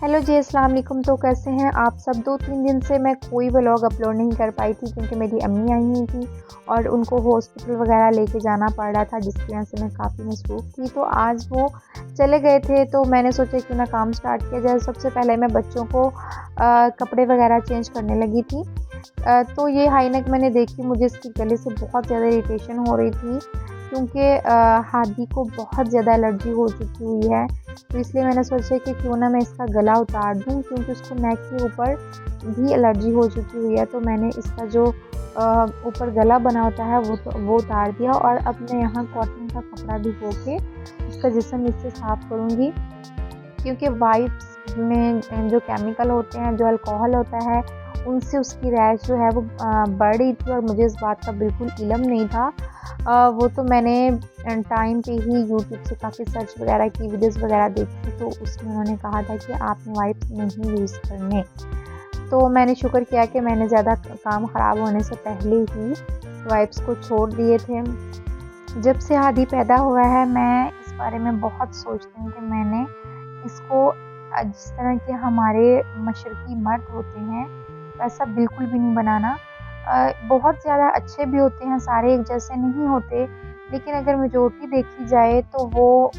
Hello जी, अस्सलाम वालेकुम। तो कैसे हैं आप सब। 2-3 दिन से मैं कोई व्लॉग अपलोड नहीं कर पाई थी क्योंकि मेरी अम्मी आई हुई थी और उनको हॉस्पिटल वगैरह लेके जाना पड़ रहा था, जिसकी वजह से मैं काफ़ी मसरूफ़ थी। तो आज वो चले गए थे तो मैंने सोचा क्यों ना काम स्टार्ट किया जाए। सबसे पहले मैं बच्चों को कपड़े वगैरह चेंज करने लगी थी। तो ये हाई नेक मैंने देखी, मुझे इसकी गले से बहुत ज़्यादा इरिटेशन हो रही थी क्योंकि हादी को बहुत ज़्यादा एलर्जी हो चुकी हुई है। तो इसलिए मैंने सोचा कि क्यों ना मैं इसका गला उतार दूं, क्योंकि उसको नेक के ऊपर भी एलर्जी हो चुकी हुई है। तो मैंने इसका जो ऊपर गला बना होता है वो उतार दिया और अब मैं यहाँ कॉटन का कपड़ा भिगो के उसका जिस्म इससे साफ़ करूँगी, क्योंकि वाइप्स में जो केमिकल होते हैं, जो अल्कोहल होता है, उनसे उसकी रैश जो है वो बढ़ रही थी और मुझे इस बात का बिल्कुल इल्म नहीं था। वो तो मैंने टाइम पे ही यूट्यूब से काफ़ी सर्च वगैरह की, वीडियोस वगैरह देखी, तो उसमें उन्होंने कहा था कि आपने वाइप्स नहीं यूज़ करने। तो मैंने शुक्र किया कि मैंने ज़्यादा काम ख़राब होने से पहले ही वाइप्स को छोड़ दिए थे। जब से हादी पैदा हुआ है मैं इस बारे में बहुत सोचती हूँ कि मैंने इसको जिस तरह के हमारे मशरक़ी मर्द होते हैं वैसा बिल्कुल भी नहीं बनाना। बहुत ज़्यादा अच्छे भी होते हैं, सारे एक जैसे नहीं होते, लेकिन अगर मेजॉरिटी देखी जाए तो वो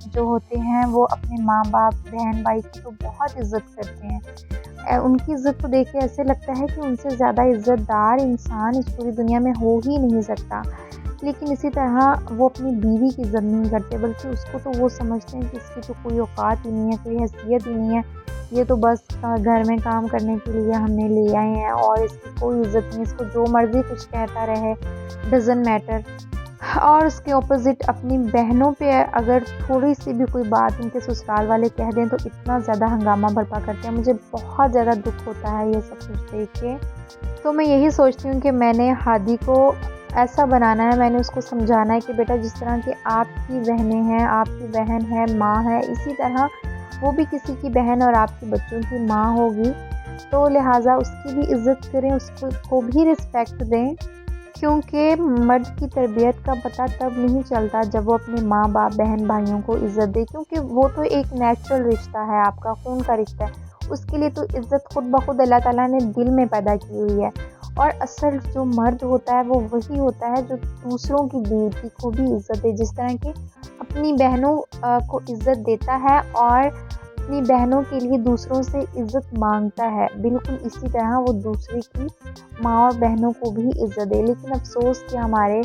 जो होते हैं वो अपने माँ बाप, बहन भाई की तो बहुत इज़्ज़त करते हैं। उनकी इज़्ज़त को देख के ऐसे लगता है कि उनसे ज़्यादा इज़्ज़तदार इंसान इस पूरी दुनिया में हो ही नहीं सकता। लेकिन इसी तरह वो अपनी बीवी की इज़्ज़त नहीं करते, बल्कि उसको तो वो समझते हैं कि इसकी तो कोई औकात ही नहीं है, कोई हैसियत ही नहीं है, ये तो बस घर में काम करने के लिए हमने ले आए हैं और इसकी कोई इज़्ज़त नहीं, इसको जो मर्ज़ी कुछ कहता रहे, डज़न्ट मैटर। और उसके ऑपोज़िट अपनी बहनों पे अगर थोड़ी सी भी कोई बात उनके ससुराल वाले कह दें तो इतना ज़्यादा हंगामा बर्पा करते हैं। मुझे बहुत ज़्यादा दुःख होता है ये सब कुछ देख के। तो मैं यही सोचती हूँ कि मैंने हादी को ऐसा बनाना है, मैंने उसको समझाना है कि बेटा जिस तरह की आपकी बहनें हैं, आपकी बहन है, माँ है, इसी तरह वो भी किसी की बहन और आपके बच्चों की माँ होगी। तो लिहाजा उसकी भी इज़्ज़त करें, उसको भी रिस्पेक्ट दें, क्योंकि मर्द की तरबियत का पता तब नहीं चलता जब वो अपने माँ बाप, बहन भाइयों को इज़्ज़त दे, क्योंकि वो तो एक नेचुरल रिश्ता है, आपका खून का रिश्ता है। उसके लिए तो इज़्ज़त खुद ब खुद अल्लाह ताला ने दिल में पैदा की हुई है। और असल जो मर्द होता है वो वही होता है जो दूसरों की ब्यूटी को भी इज़्ज़त दे, जिस तरह की अपनी बहनों को इज़्ज़त देता है और अपनी बहनों के लिए दूसरों से इज़्ज़त मांगता है, बिल्कुल इसी तरह वो दूसरे की माँ और बहनों को भी इज़्ज़त दे। लेकिन अफ़सोस कि हमारे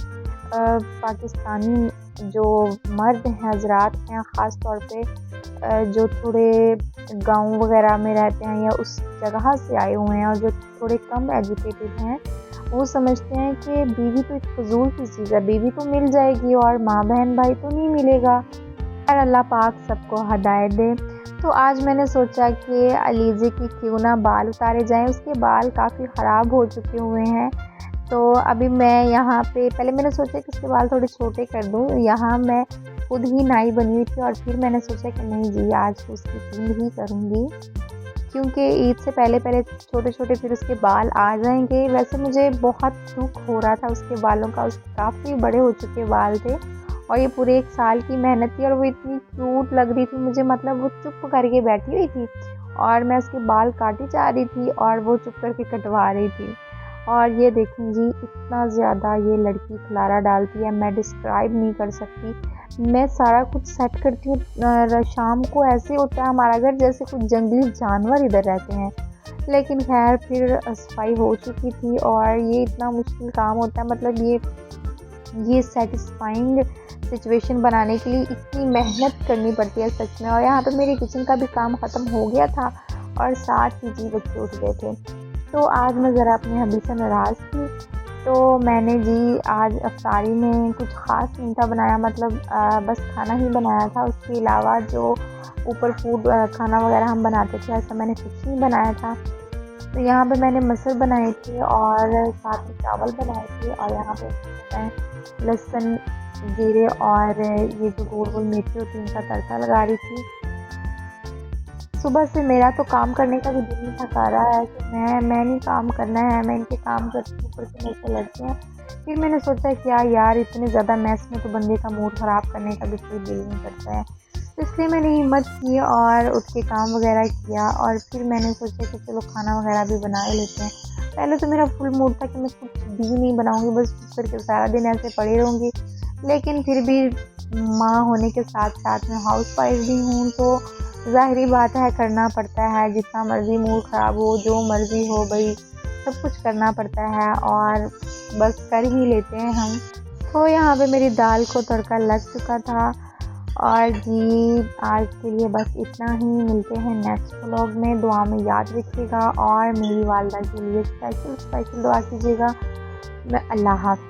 पाकिस्तानी जो मर्द हैं, हज़रात हैं, ख़ास तौर पे जो थोड़े गाँव वगैरह में रहते हैं या उस जगह से आए हुए हैं और जो थोड़े कम एजुकेटेड हैं, वो समझते हैं कि बीवी तो एक फ़िज़ूल की चीज़ है, बीवी तो मिल जाएगी और माँ बहन भाई तो नहीं मिलेगा। और अल्लाह पाक सबको हिदायत दे। तो आज मैंने सोचा कि अलीज़े की क्यों ना बाल उतारे जाएँ। उसके बाल काफ़ी ख़राब हो चुके हुए हैं। तो अभी मैं यहाँ पे पहले मैंने सोचा कि उसके बाल थोड़े छोटे कर दूँ। यहाँ मैं खुद ही नाई बनी हुई थी और फिर मैंने सोचा कि नहीं जी, आज तो उसकी क्लीन ही करूँगी, क्योंकि ईद से पहले छोटे-छोटे फिर उसके बाल आ जाएँगे। वैसे मुझे बहुत दुःख हो रहा था उसके बालों का, उसके काफ़ी बड़े हो चुके बाल थे और ये पूरे 1 साल की मेहनत थी और वो इतनी क्यूट लग रही थी मुझे, मतलब वो चुप करके बैठी हुई थी और मैं उसके बाल काटी जा रही थी और वो चुप करके कटवा रही थी। और ये देखें जी, इतना ज़्यादा ये लड़की खलारा डालती है, मैं डिस्क्राइब नहीं कर सकती। मैं सारा कुछ सेट करती हूँ, शाम को ऐसे होता है हमारा घर जैसे कुछ जंगली जानवर इधर रहते हैं। लेकिन खैर फिर सफाई हो चुकी थी और ये इतना मुश्किल काम होता है, मतलब ये सैटिस्फाइंग सिचुएशन बनाने के लिए इतनी मेहनत करनी पड़ती है सच में। और यहाँ पे मेरे किचन का भी काम ख़त्म हो गया था और साथ ही जी बच्चे उठ गए थे। तो आज मैं ज़रा अपने हबी से नाराज़ थी, तो मैंने जी आज अफ्तारी में कुछ ख़ास नहीं था बनाया, मतलब बस खाना ही बनाया था। उसके अलावा जो ऊपर फूड खाना वगैरह हम बनाते थे, ऐसा मैंने कुछ नहीं बनाया था। तो यहाँ पे मैंने मटर बनाए थे और साथ में चावल बनाए थे और यहाँ पे मैं लहसुन, जीरे और ये जो गोल गोल मिर्ची होती है इनका तड़का लगा रही थी। सुबह से मेरा तो काम करने का भी दिल नहीं थका रहा है कि मैं नहीं काम करना है, मैं इनके काम करती हूँ, ऊपर से मेरे से लड़ते हैं। फिर मैंने सोचा क्या यार, इतने ज़्यादा मैस में तो बंदे का मूड ख़राब करने का भी कोई दिल नहीं करता है। तो इसलिए मैंने हिम्मत की और उठ के काम वगैरह किया और फिर मैंने सोचा कि चलो खाना वगैरह भी बना ही लेते हैं। पहले तो मेरा फुल मूड था कि मैं कुछ भी नहीं बनाऊँगी, बस चुप करके सारा दिन ऐसे पड़ी रहूँगी। लेकिन फिर भी माँ होने के साथ-साथ मैं हाउसवाइफ़ भी हूँ, तो ज़ाहिर-सी बात है करना पड़ता है, जितना मर्ज़ी मूड ख़राब हो, जो मर्ज़ी हो भई, सब कुछ करना पड़ता है और बस कर ही लेते हैं हम। तो यहाँ पे मेरी दाल को तड़का लग चुका था और जी आज के लिए बस इतना ही। मिलते हैं नेक्स्ट व्लॉग में। दुआ में याद रखिएगा और मेरी वालदा के लिए स्पेशल दुआ कीजिएगा। मैं अल्लाह हाफ़िज़।